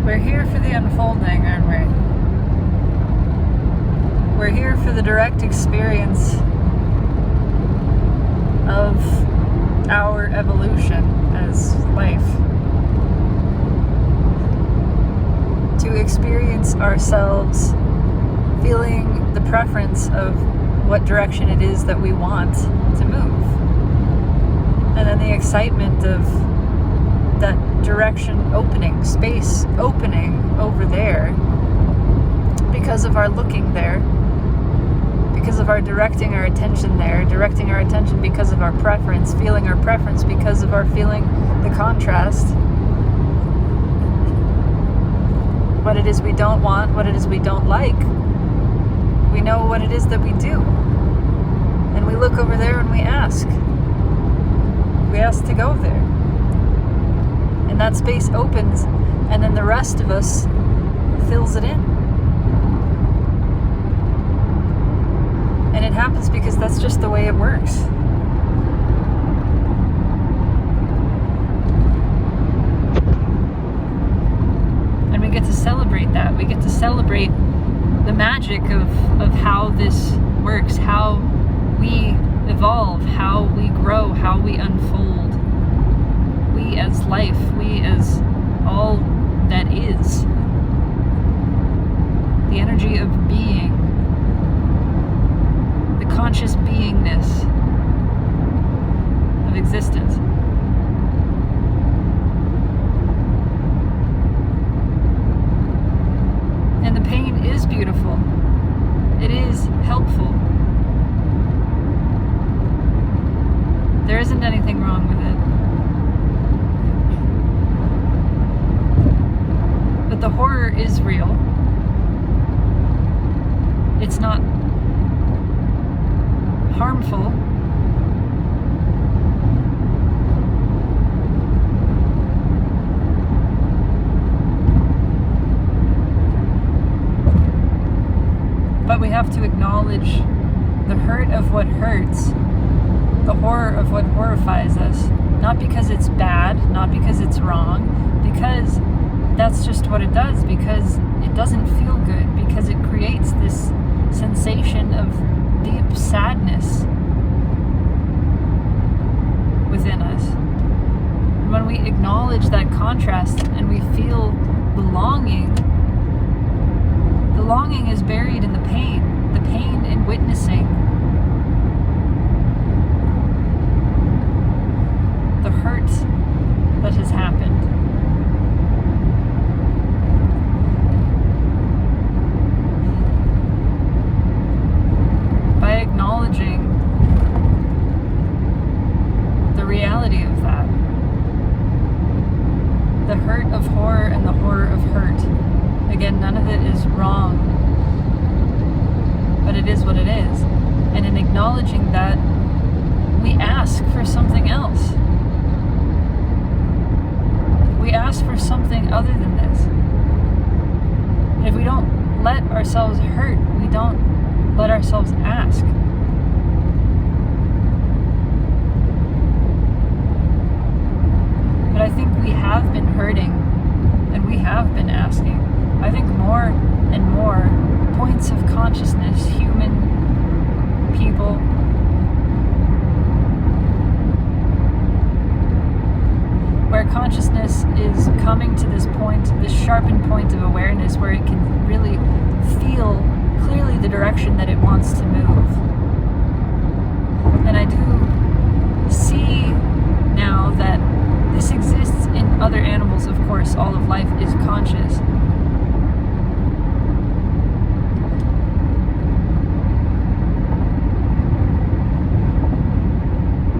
We're here for the unfolding, aren't we? We're here for the direct experience of our evolution as life. To experience ourselves feeling the preference of what direction it is that we want to move. And then the excitement of that direction opening, space opening over there because of our looking there, because of our directing our attention there, directing our attention because of our preference, feeling our preference because of our feeling the contrast, what it is we don't want, what it is we don't like. We know what it is that we do. And we look over there and we ask. We ask to go there. And that space opens, and then the rest of us fills it in. And it happens because that's just the way it works. And we get to celebrate that. We get to celebrate the magic of how this works, how we evolve, how we grow, how we unfold. We as life, we as all that is. The energy of being, the conscious beingness of existence. And the pain is beautiful. It is helpful. There isn't anything wrong with it. But the horror is real. It's not harmful. But we have to acknowledge the hurt of what hurts, the horror of what horrifies us, not because it's bad, not because it's wrong, because that's just what it does, because it doesn't feel good, because it creates this sensation of deep sadness within us. And when we acknowledge that contrast and we feel the longing is buried in the pain in witnessing the hurt that has happened. By acknowledging the reality of that, the hurt of horror and the horror of hurt. Again, none of it is wrong, but it is what it is. And in acknowledging that, we ask for something else. We ask for something other than this. And if we don't let ourselves hurt, we don't let ourselves ask. But I think we have been hurting and we have been asking. I think more and more points of consciousness, human people, where consciousness is coming to this point, this sharpened point of awareness where it can really feel clearly the direction that it wants to move. And I do see now that this exists in other animals, of course. All of life is conscious.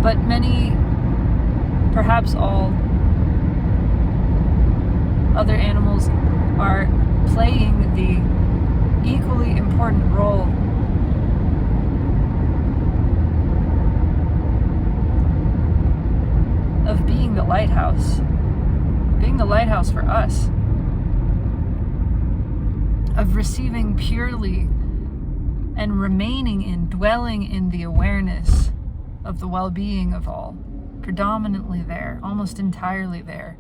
But many, perhaps all, other animals are playing the equally important role of being the lighthouse for us, of receiving purely and remaining in, dwelling in the awareness of the well-being of all, predominantly there, almost entirely there,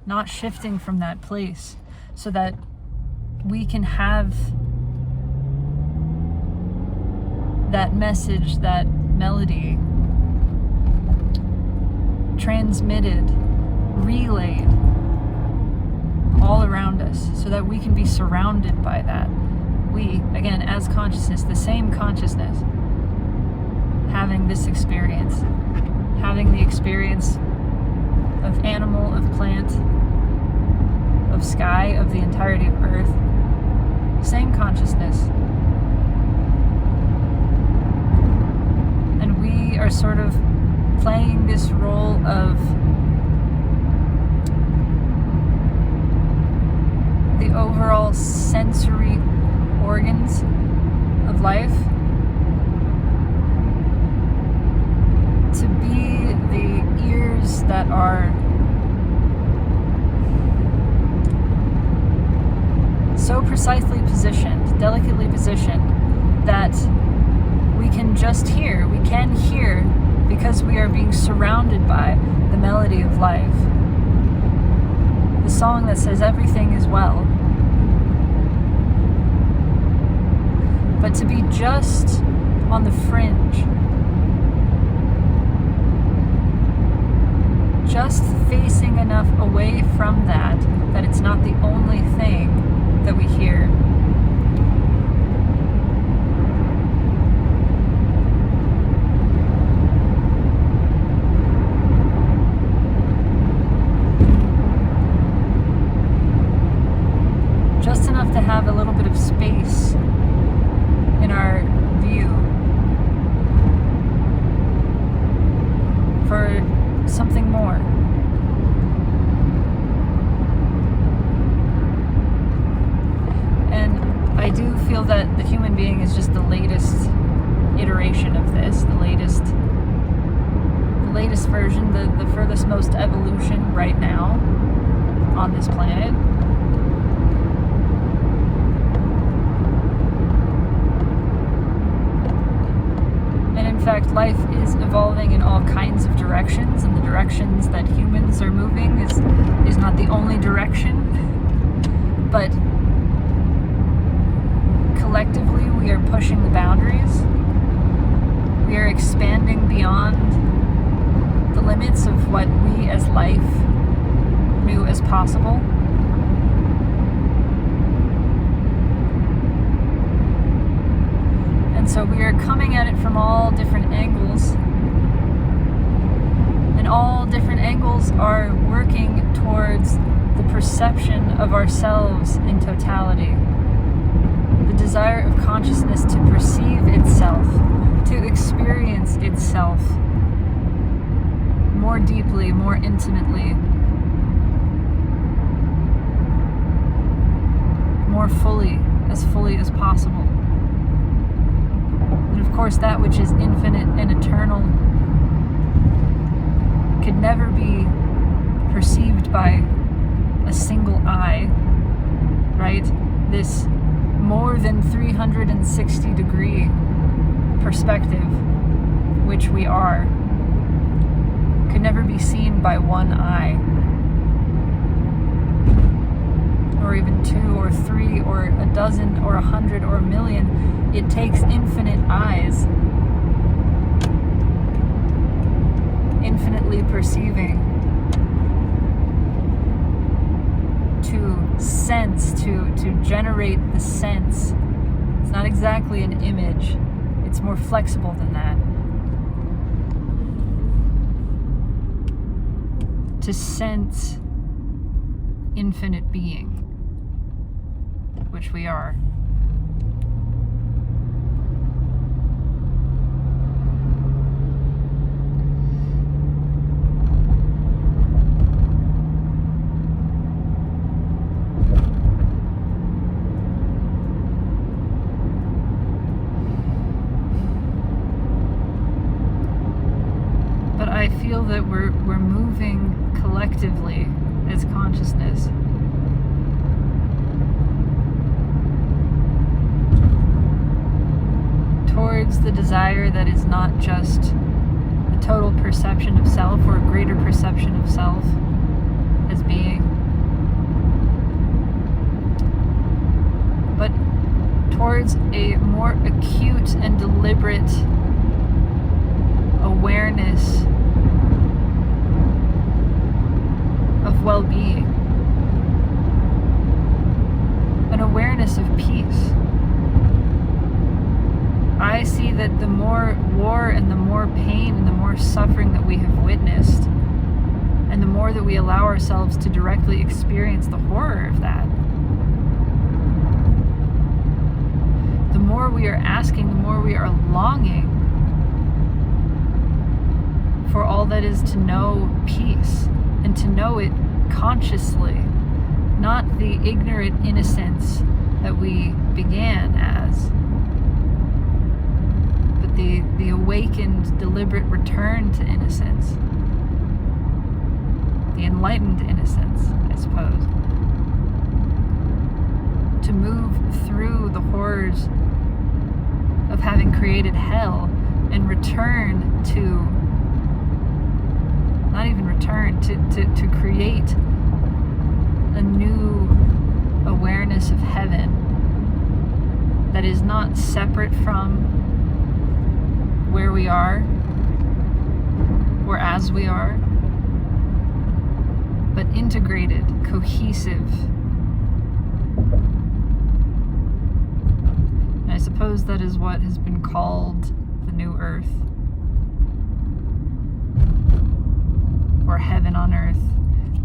not shifting from that place, so that we can have that message, that melody transmitted, relayed all around us, so that we can be surrounded by that. We, again, as consciousness, the same consciousness, having this experience, having the experience of animal, of plant, of sky, of the entirety of earth, same consciousness. And we are sort of playing this role of the overall sensory organs of life, to be the ears that are so precisely positioned, delicately positioned, that we can just hear, we can hear because we are being surrounded by the melody of life. The song that says everything is well. But to be just on the fringe, just facing enough away from that it's not the only thing that we hear. Just enough to have a little bit of space in our view for something more. And I do feel that the human being is just the latest iteration of this, the latest version, the furthest most evolution right now on this planet. In fact, life is evolving in all kinds of directions, and the directions that humans are moving is not the only direction, but collectively we are pushing the boundaries. We are expanding beyond the limits of what we as life knew as possible. So we are coming at it from all different angles, and all different angles are working towards the perception of ourselves in totality. The desire of consciousness to perceive itself, to experience itself more deeply, more intimately, more fully as possible. And of course, that which is infinite and eternal could never be perceived by a single eye, right? This more than 360-degree perspective, which we are, could never be seen by one eye, or even two or three or a dozen or 100 or 1,000,000. It takes infinite eyes, infinitely perceiving, to sense, to generate the sense. It's not exactly an image, it's more flexible than that. To sense infinite being, which we are. I feel that we're moving collectively as consciousness towards the desire that is not just the total perception of self or a greater perception of self as being, towards a more acute and deliberate awareness of well-being, an awareness of peace. I see that the more war and the more pain and the more suffering that we have witnessed, and the more that we allow ourselves to directly experience the horror of that, the more we are asking, the more we are longing for all that is to know peace, and to know it consciously, not the ignorant innocence that we began as, but the awakened, deliberate return to innocence, the enlightened innocence, I suppose, to move through the horrors of having created hell and return to, not even return, to create a new awareness of heaven that is not separate from where we are or as we are, but integrated, cohesive. And I suppose that is what has been called the new earth, or heaven on earth,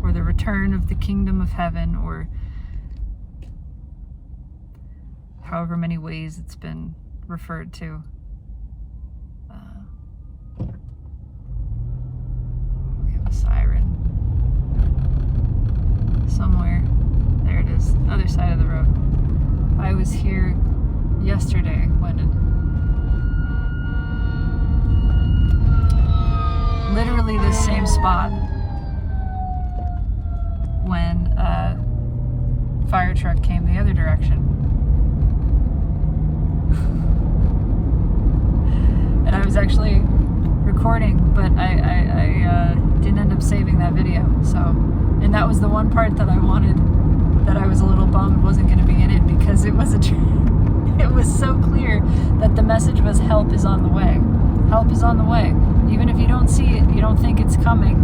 or the return of the kingdom of heaven, or however many ways it's been referred to. We have a siren somewhere. There it is, other side of the road. I was here yesterday when literally the same spot when a fire truck came the other direction. And I was actually recording, but I didn't end up saving that video. So, and that was the one part that I wanted, that I was a little bummed wasn't going to be in it, because it was it was so clear that the message was help is on the way. Help is on the way. Even if you don't see it, you don't think it's coming,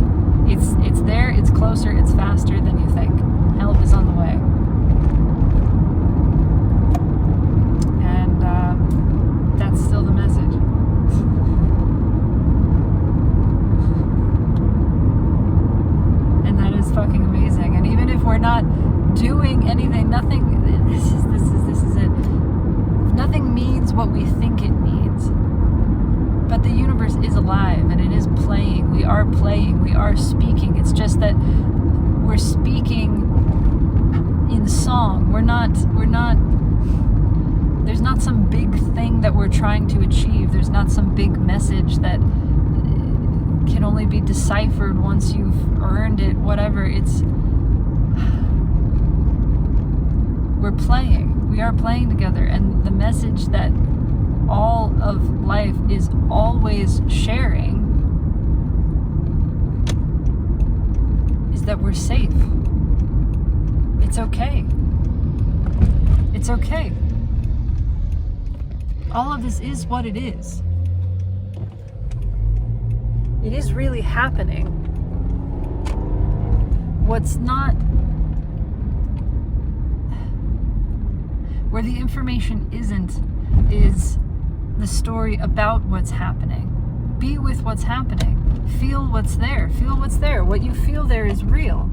it's there, it's closer, it's faster than you think. Help is on the way. And that's still the message. And that is fucking amazing. And even if we're not doing anything, nothing, this is it. Nothing means what we think it means. But the universe is alive and it is playing. We are playing. We are speaking. It's just that we're speaking in song. We're not, there's not some big thing that we're trying to achieve. There's not some big message that can only be deciphered once you've earned it, whatever. We're playing. We are playing together. And the message that all of life is always sharing is that we're safe. It's okay. It's okay. All of this is what it is. It is really happening. What's not, where the information isn't, is the story about what's happening. Be with what's happening. Feel what's there. Feel what's there. What you feel there is real.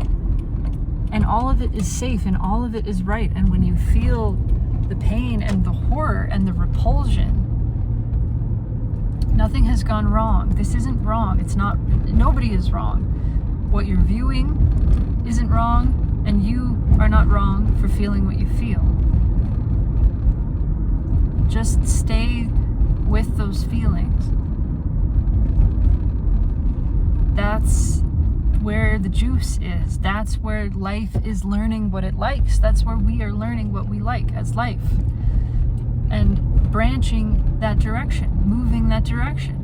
And all of it is safe, and all of it is right. And when you feel the pain and the horror and the repulsion, nothing has gone wrong. This isn't wrong. It's not, nobody is wrong. What you're viewing isn't wrong, and you are not wrong for feeling what you feel. Just stay with those feelings. That's where the juice is. That's where life is learning what it likes. That's where we are learning what we like as life. And branching that direction, moving that direction.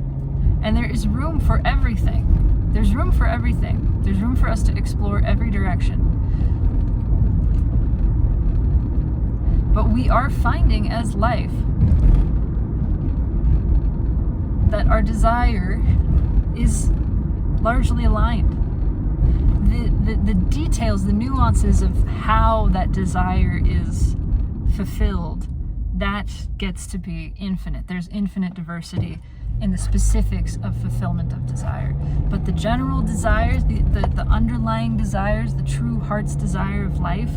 And there is room for everything. There's room for everything. There's room for us to explore every direction. But we are finding as life that our desire is largely aligned. The details, the nuances of how that desire is fulfilled, that gets to be infinite. There's infinite diversity in the specifics of fulfillment of desire. But the general desires, the underlying desires, the true heart's desire of life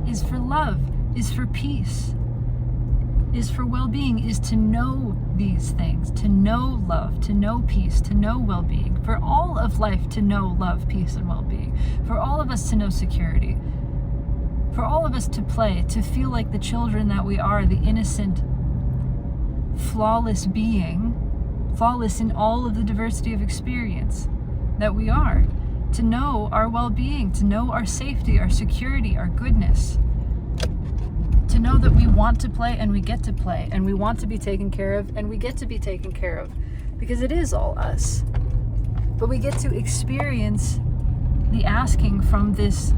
is for love, is for peace, is for well-being, is to know these things, to know love, to know peace, to know well-being, for all of life to know love, peace, and well-being, for all of us to know security, for all of us to play, to feel like the children that we are, the innocent, flawless being, flawless in all of the diversity of experience that we are, to know our well-being, to know our safety, our security, our goodness, to know that we want to play and we get to play, and we want to be taken care of and we get to be taken care of, because it is all us. But we get to experience the asking from this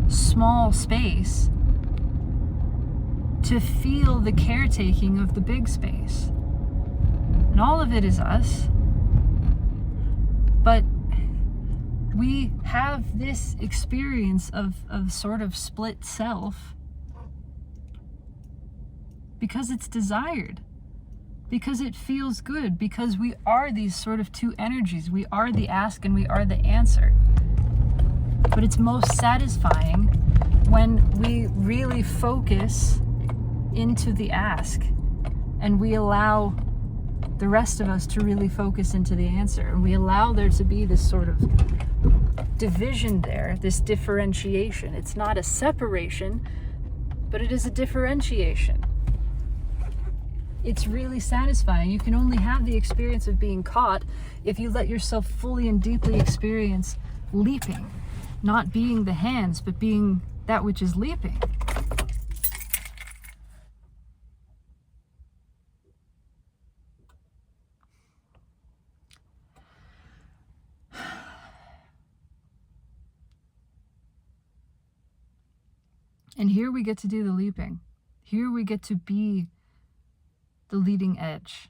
small space to feel the caretaking of the big space. And all of it is us. But we have this experience of sort of split self because it's desired, because it feels good, because we are these sort of two energies. We are the ask and we are the answer. But it's most satisfying when we really focus into the ask and we allow the rest of us to really focus into the answer. And we allow there to be this sort of division there, this differentiation. It's not a separation, but it is a differentiation. It's really satisfying. You can only have the experience of being caught if you let yourself fully and deeply experience leaping. Not being the hands, but being that which is leaping. And here we get to do the leaping. Here we get to be the leading edge.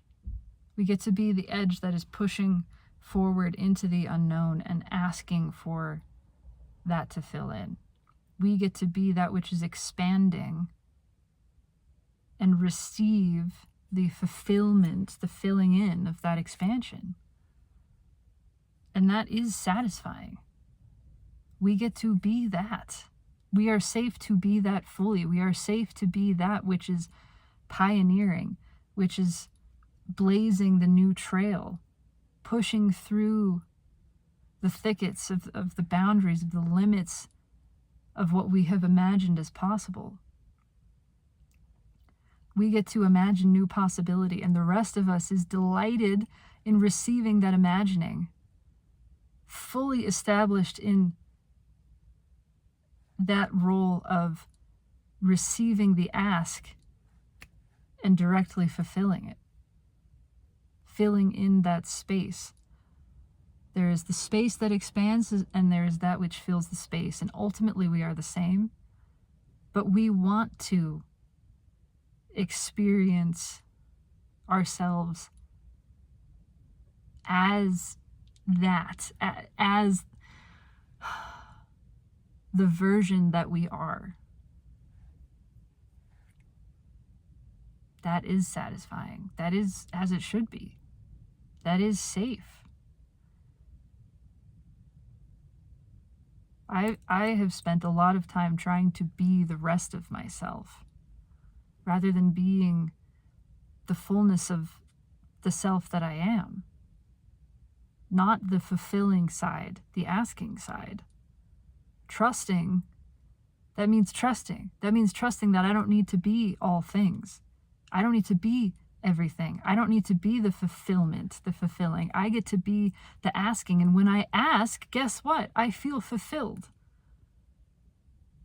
We get to be the edge that is pushing forward into the unknown and asking for that to fill in. We get to be that which is expanding and receive the fulfillment, the filling in of that expansion. And that is satisfying. We get to be that. We are safe to be that fully. We are safe to be that which is pioneering, which is blazing the new trail, pushing through the thickets of the boundaries, of the limits of what we have imagined as possible. We get to imagine new possibility, and the rest of us is delighted in receiving that imagining, fully established in that role of receiving the ask and directly fulfilling it, filling in that space. There is the space that expands, and there is that which fills the space, and ultimately we are the same, but we want to experience ourselves as that, as the version that we are. That is satisfying. That is as it should be. That is safe. I have spent a lot of time trying to be the rest of myself, rather than being the fullness of the self that I am. Not the fulfilling side, the asking side. Trusting, that means trusting. That means trusting that I don't need to be all things. I don't need to be everything. I don't need to be the fulfillment, the fulfilling. I get to be the asking. And when I ask, guess what? I feel fulfilled.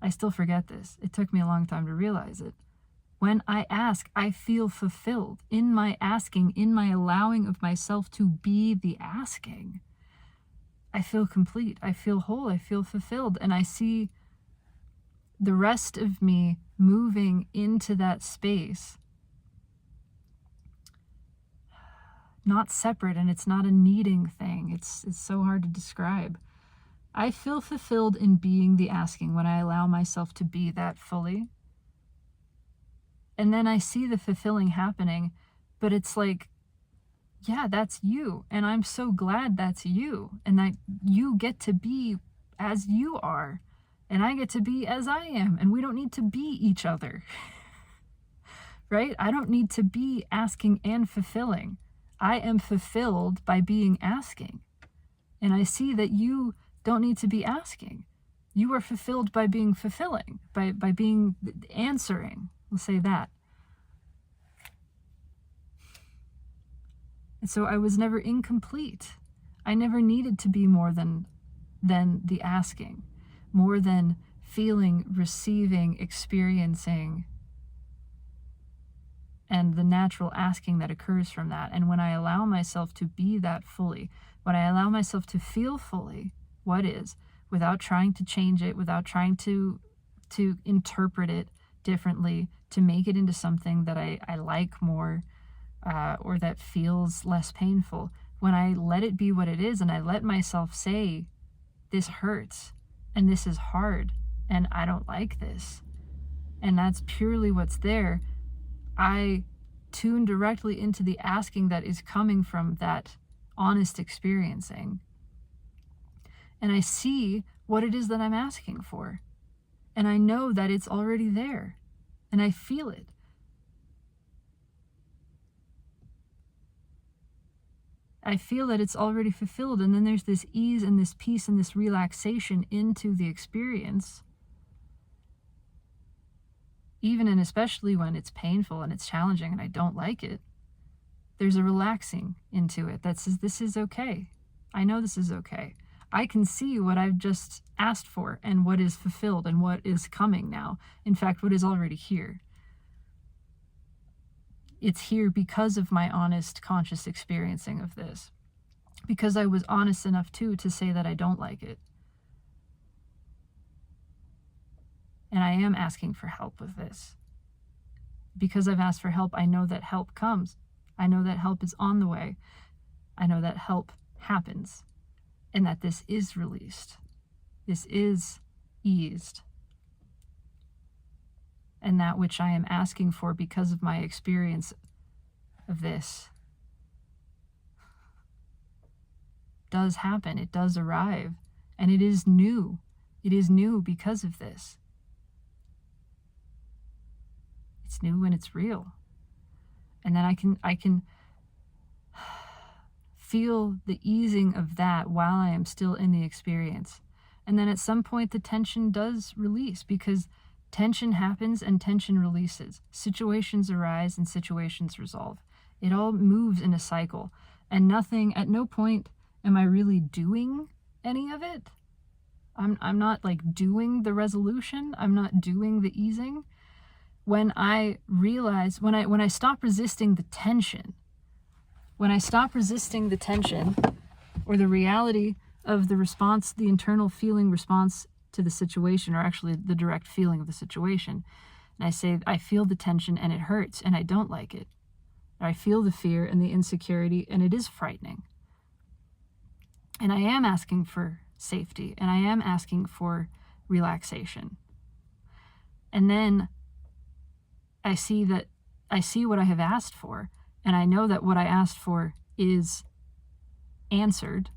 I still forget this. It took me a long time to realize it. When I ask, I feel fulfilled. In my asking, in my allowing of myself to be the asking, I feel complete. I feel whole. I feel fulfilled. And I see the rest of me moving into that space, not separate, and it's not a needing thing. It's so hard to describe. I feel fulfilled in being the asking when I allow myself to be that fully. And then I see the fulfilling happening, but it's like, yeah, that's you. And I'm so glad that's you. And that you get to be as you are. And I get to be as I am. And we don't need to be each other. Right? I don't need to be asking and fulfilling. I am fulfilled by being asking. And I see that you don't need to be asking. You are fulfilled by being fulfilling, by being answering. We'll say that. And so I was never incomplete. I never needed to be more than the asking, more than feeling, receiving, experiencing, and the natural asking that occurs from that. And when I allow myself to be that fully, when I allow myself to feel fully what is, without trying to change it, without trying to interpret it differently, to make it into something that I like more, or that feels less painful, when I let it be what it is and I let myself say, this hurts and this is hard and I don't like this, and that's purely what's there, I tune directly into the asking that is coming from that honest experiencing. And I see what it is that I'm asking for. And I know that it's already there. And I feel it. I feel that it's already fulfilled. And then there's this ease and this peace and this relaxation into the experience. Even and especially when it's painful and it's challenging and I don't like it, there's a relaxing into it that says, this is okay. I know this is okay. I can see what I've just asked for and what is fulfilled and what is coming now. In fact, what is already here. It's here because of my honest, conscious experiencing of this. Because I was honest enough too to say that I don't like it. And I am asking for help with this. Because I've asked for help, I know that help comes. I know that help is on the way. I know that help happens. And that this is released. This is eased. And that which I am asking for because of my experience of this does happen. It does arrive. And it is new. It is new because of this. It's new and it's real. And then I can feel the easing of that while I am still in the experience. And then at some point the tension does release, because tension happens and tension releases. Situations arise and situations resolve. It all moves in a cycle. And at no point am I really doing any of it. I'm not like doing the resolution. I'm not doing the easing. When I realize, when I stop resisting the tension, or the reality of the response, the internal feeling response to the situation, or actually the direct feeling of the situation, and I say, I feel the tension and it hurts and I don't like it. Or I feel the fear and the insecurity and it is frightening. And I am asking for safety and I am asking for relaxation. And then I see what I have asked for, and I know that what I asked for is answered,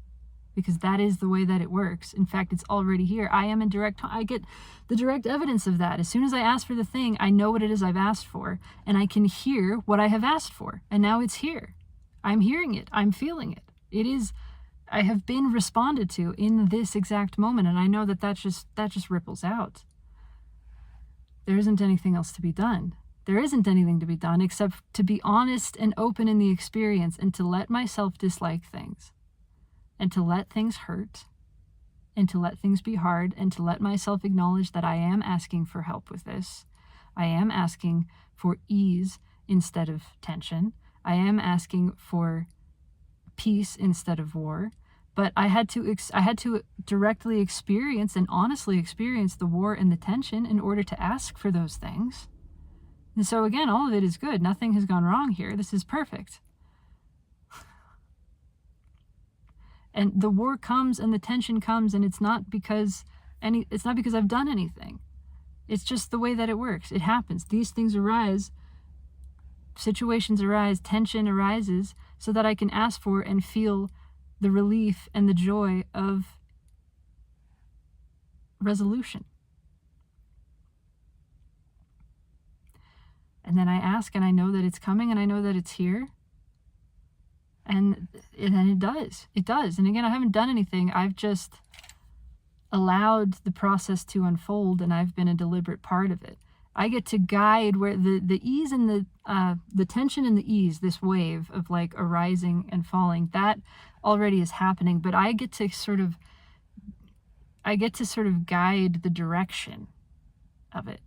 because that is the way that it works. In fact, it's already here. I get the direct evidence of that. As soon as I ask for the thing, I know what it is I've asked for, and I can hear what I have asked for, and now it's here. I'm hearing it. I'm feeling it. I have been responded to in this exact moment, and I know that just ripples out. There isn't anything else to be done. There isn't anything to be done except to be honest and open in the experience, and to let myself dislike things, and to let things hurt, and to let things be hard, and to let myself acknowledge that I am asking for help with this. I am asking for ease instead of tension. I am asking for peace instead of war. But I had to directly experience and honestly experience the war and the tension in order to ask for those things. And so again, all of it is good. Nothing has gone wrong here. This is perfect. And the war comes and the tension comes, and it's not because I've done anything. It's just the way that it works. It happens. These things arise, situations arise, tension arises, so that I can ask for and feel the relief and the joy of resolution. And then I ask, and I know that it's coming, and I know that it's here. And then it does. It does. And again, I haven't done anything. I've just allowed the process to unfold, and I've been a deliberate part of it. I get to guide where the ease and the tension and the ease, this wave of like arising and falling, that already is happening. But I get to sort of guide the direction of it.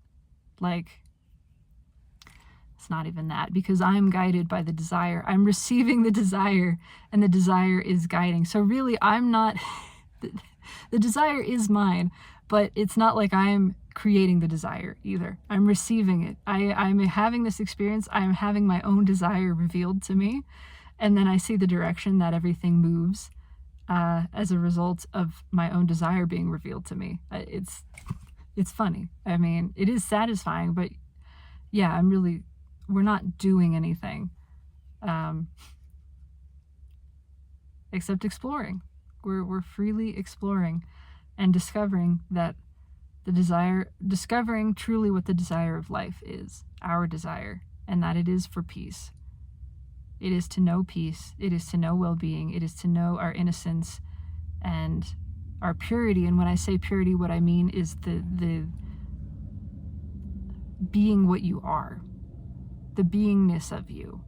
Like, it's not even that, because I'm guided by the desire. I'm receiving the desire, and the desire is guiding. So really, I'm not, the desire is mine, but it's not like I'm creating the desire either. I'm receiving it. I'm having this experience. I'm having my own desire revealed to me. And then I see the direction that everything moves as a result of my own desire being revealed to me. It's funny. I mean, it is satisfying, but yeah, we're not doing anything except exploring. We're freely exploring and discovering that discovering truly what the desire of life is, our desire, and that it is for peace. It is to know peace. It is to know well-being. It is to know our innocence and our purity. And when I say purity, what I mean is the being what you are, the beingness of you,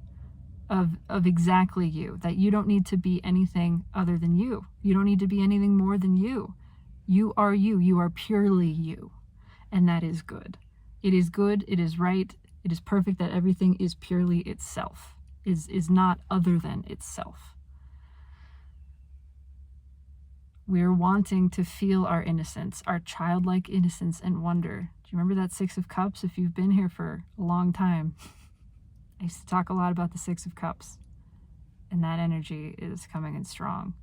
of exactly you, that you don't need to be anything other than you. You don't need to be anything more than you. You are you. You are purely you. And that is good. It is good. It is right. It is perfect that everything is purely itself, is not other than itself. We're wanting to feel our innocence, our childlike innocence and wonder. Do you remember that Six of Cups? If you've been here for a long time, I used to talk a lot about the Six of Cups, and that energy is coming in strong.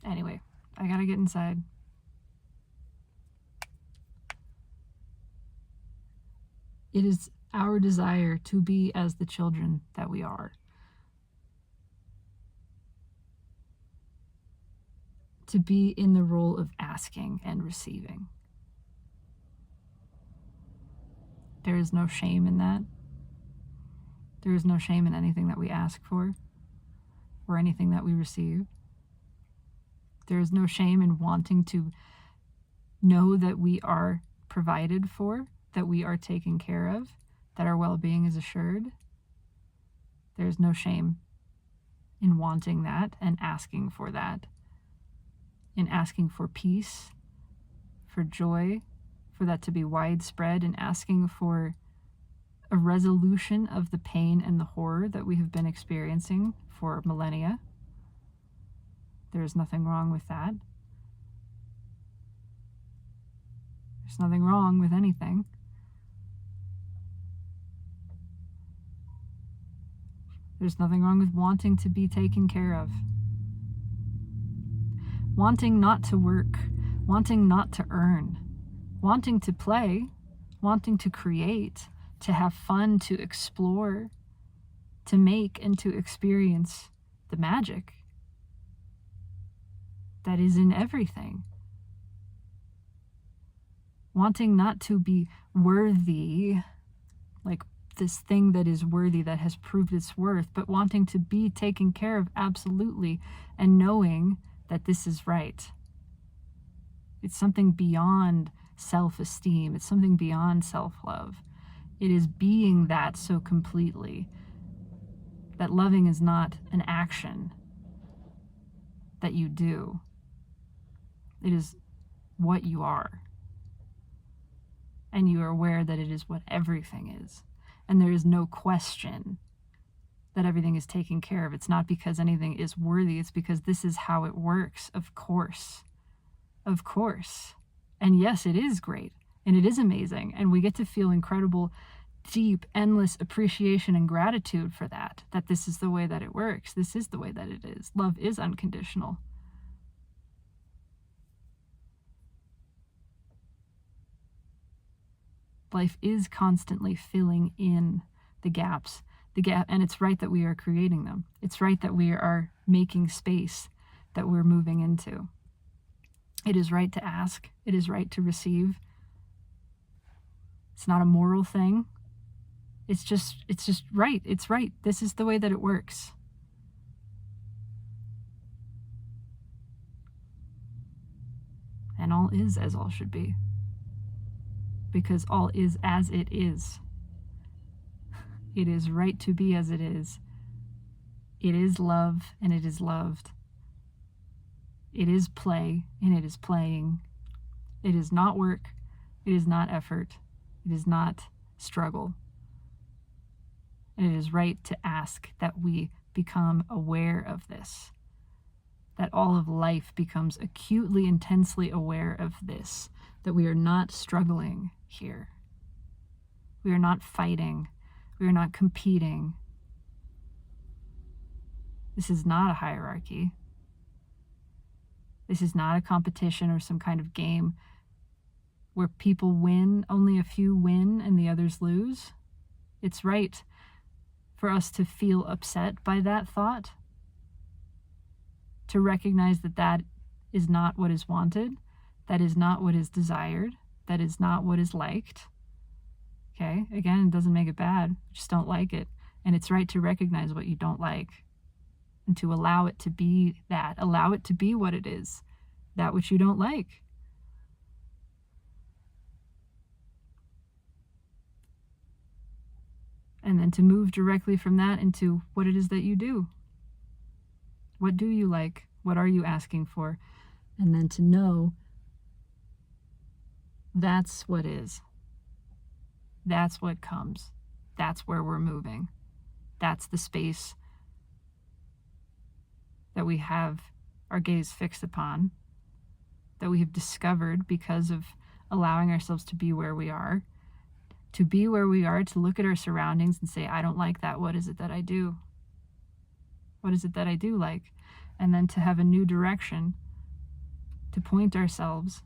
Anyway, I gotta get inside. It is our desire to be as the children that we are. To be in the role of asking and receiving. There is no shame in that. There is no shame in anything that we ask for or anything that we receive. There is no shame in wanting to know that we are provided for, that we are taken care of, that our well-being is assured. There is no shame in wanting that and asking for that, in asking for peace, for joy, for that to be widespread, and asking for a resolution of the pain and the horror that we have been experiencing for millennia. There is nothing wrong with that. There's nothing wrong with anything. There's nothing wrong with wanting to be taken care of. Wanting not to work, wanting not to earn, wanting to play, wanting to create, to have fun, to explore, to make and to experience the magic that is in everything. Wanting not to be worthy, like this thing that is worthy, that has proved its worth, but wanting to be taken care of absolutely, and knowing that this is right. It's something beyond self-esteem. It's something beyond self-love. It is being that so completely that loving is not an action that you do. It is what you are. And you are aware that it is what everything is. And there is no question that everything is taken care of. It's not because anything is worthy. It's because this is how it works. Of course. Of course. And yes, it is great. And it is amazing. And we get to feel incredible, deep, endless appreciation and gratitude for that this is the way that it works. This is the way that it is. Love is unconditional. Life is constantly filling in the gaps, and it's right that we are creating them. It's right that we are making space that we're moving into. It is right to ask. It is right to receive. It's not a moral thing. It's just right. It's right. This is the way that it works. And all is as all should be. Because all is as it is. It is right to be as it is. It is love, and it is loved. It is play, and it is playing. It is not work. It is not effort. It is not struggle. And it is right to ask that we become aware of this. That all of life becomes acutely, intensely aware of this. That we are not struggling here. We are not fighting. We are not competing. This is not a hierarchy. This is not a competition or some kind of game where people win, only a few win and the others lose. It's right for us to feel upset by that thought, to recognize that that is not what is wanted, that is not what is desired, that is not what is liked. Okay, again, it doesn't make it bad, you just don't like it. And it's right to recognize what you don't like and to allow it to be that, allow it to be what it is, that which you don't like. And then to move directly from that into what it is that you do. What do you like? What are you asking for? And then to know that's what is. That's what comes. That's where we're moving. That's the space that we have our gaze fixed upon, that we have discovered because of allowing ourselves to be where we are. To be where we are, to look at our surroundings and say, I don't like that. What is it that I do? What is it that I do like? And then to have a new direction, to point ourselves,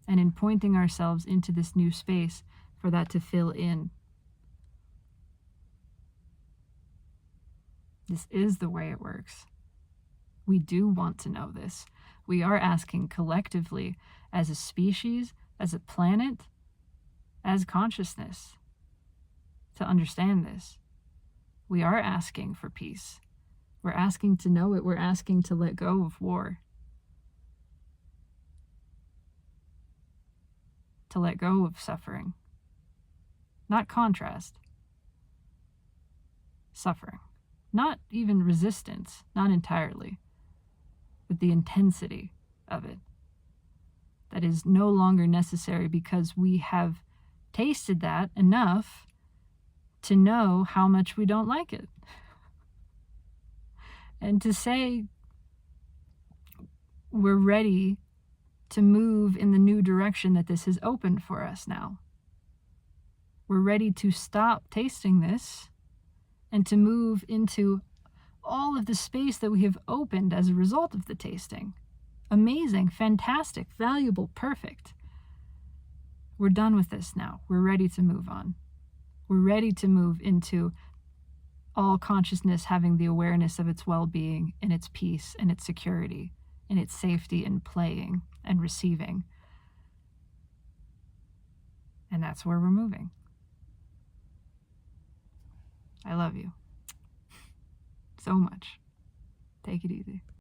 and in pointing ourselves into this new space, for that to fill in. This is the way it works. We do want to know this. We are asking collectively, as a species, as a planet, as consciousness, to understand this. We are asking for peace. We're asking to know it. We're asking to let go of war. To let go of suffering. Not contrast. Suffering. Not even resistance. Not entirely. But the intensity of it. That is no longer necessary because we have tasted that enough to know how much we don't like it. And to say we're ready to move in the new direction that this has opened for us now. We're ready to stop tasting this and to move into all of the space that we have opened as a result of the tasting. Amazing, fantastic, valuable, perfect. We're done with this now. We're ready to move on. We're ready to move into all consciousness having the awareness of its well-being and its peace and its security and its safety and playing and receiving. And that's where we're moving. I love you so much. Take it easy.